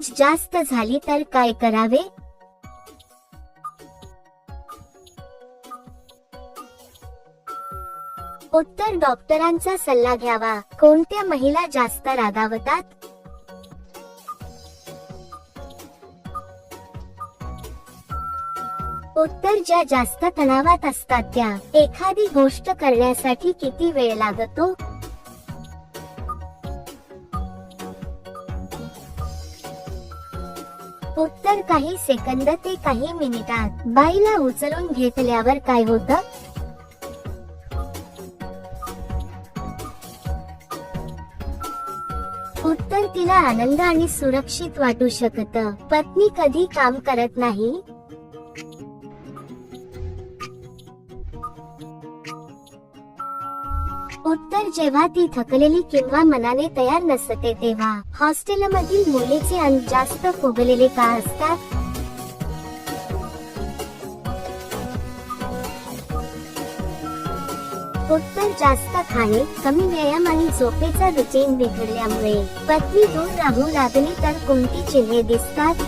Range जास्त झाली तर काय करावे? उत्तर, डॉक्टरांचा सल्ला घ्यावा. कोणत्या महिला जास्त रागावतात? उत्तर, ज्या जास्त तणावात असतात त्या. एखादी गोष्ट करण्यासाठी किती वेळ लागतो? उत्तर, काही सेकंद ते काही मिनिटात. बाईला उचलून घेतल्यावर काय होतं? उत्तर, तिला आनंद आणि सुरक्षित वाटू शकतं. पत्नी कधी काम करत नाही? उत्तर, जेव्हा ती थकलेली किंवा मनाने तयार नसते तेव्हा. हॉस्टेलमधील मुलीचे अंग जास्त फुगलेले का असतात? उत्तर, जास्त खाणे, कमी व्यायाम आणि झोपेचा रुटीन बिघडल्यामुळे. पत्नी दूर राहू लागली तर कोणती चिन्हे दिसतात?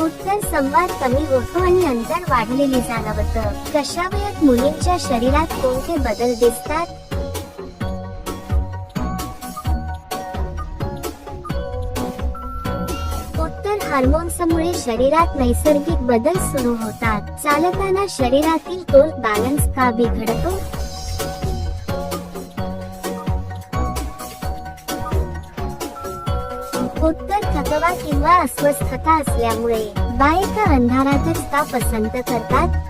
उत्तर, संवाद कमी होतो आणि अंतर वाढलेले जाणवतं. कशावयात मुलींच्या शरीरात कोणते बदल दिसतात? उत्तर, हार्मोन्समुळे शरीरात नैसर्गिक बदल सुरू होतात. चालताना शरीरातील तोल बॅलन्स का बिघडतो? उत्तर, थकवा किंवा अस्वस्थता असल्यामुळे. बायका अंधारातच का पसंत करतात?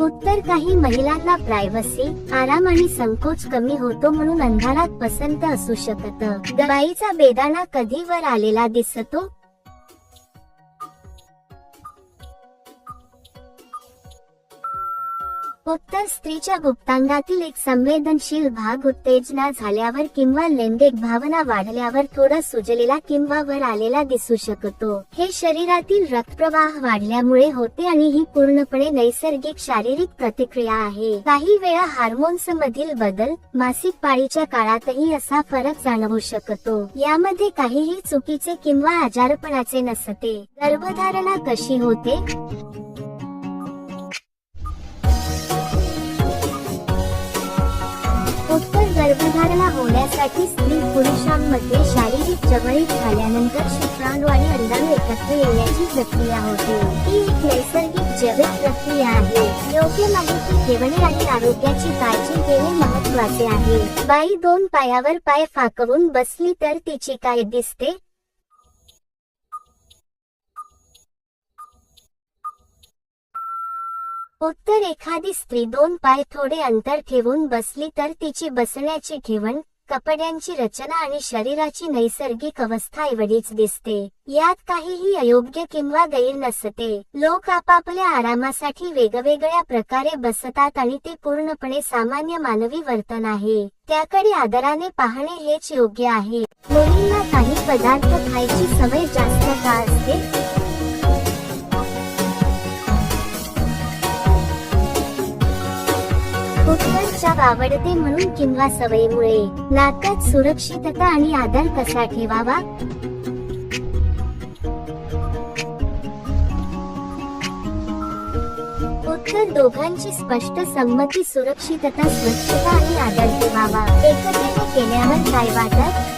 उत्तर, काही महिलांना प्रायव्हसी, आराम आणि संकोच कमी होतो म्हणून अंधारात पसंत असू शकतं. बाईचा बेदाणा कधी वर आलेला दिसतो? उत्तर, स्त्रीच्या गुप्तांगातील एक संवेदनशील भाग उत्तेजना झाल्यावर किंवा लैंगिक भावना वाढल्यावर थोडा सुजलेला किंवा वर आलेला दिसू शकतो. हे शरीरातील रक्तप्रवाह वाढल्यामुळे होते आणि ही पूर्णपणे नैसर्गिक शारीरिक प्रतिक्रिया आहे. काही वेळा हार्मोन्स मधील बदल, मासिक पाळीच्या काळातही असा फरक जाणवू शकतो. यामध्ये काहीही चुकीचे किंवा आजारपणाचे नसते. गर्भधारणा कशी होते? उत्तर, गर्भधारणा होण्यासाठी स्त्री पुरुषांमध्ये शारीरिक जवळीक झाल्यानंतर शुक्राणू आणि अंडाणू एकत्र येण्याची प्रक्रिया होते. ही एक नैसर्गिक जैविक प्रक्रिया आहे. योग्य माहिती ठेवणे आणि आरोग्याची काळजी घेणे महत्त्वाचे आहे. बाई दोन पायावर पाय फाकवून बसली तर तिची काय दिसते? उत्तर, एखादी स्त्री दोन पाय थोडे अंतर ठेवून बसली तर तिची बसण्याची ठेवण, कपड्यांची रचना आणि शरीराची नैसर्गिक अवस्था एवढीच दिसते. यात काहीही अयोग्य किंवा गैर नसते. लोक आपापल्या आरामासाठी वेगवेगळ्या प्रकारे बसतात आणि ते पूर्णपणे सामान्य मानवी वर्तन आहे. त्याकडे आदराने पाहणे हेच योग्य आहे. मुलींना काही पदार्थ खायची सवय जास्त का असते? उत्तर, चव आवडते म्हणून किंवा सवयीमुळे. नात्यात सुरक्षितता आणि आदर कसा ठेवावा? उत्तर, दोघांची स्पष्ट संमती, सुरक्षितता, स्वच्छता आणि आदर ठेवावा. एकत्रित केल्यावर काय वाटत?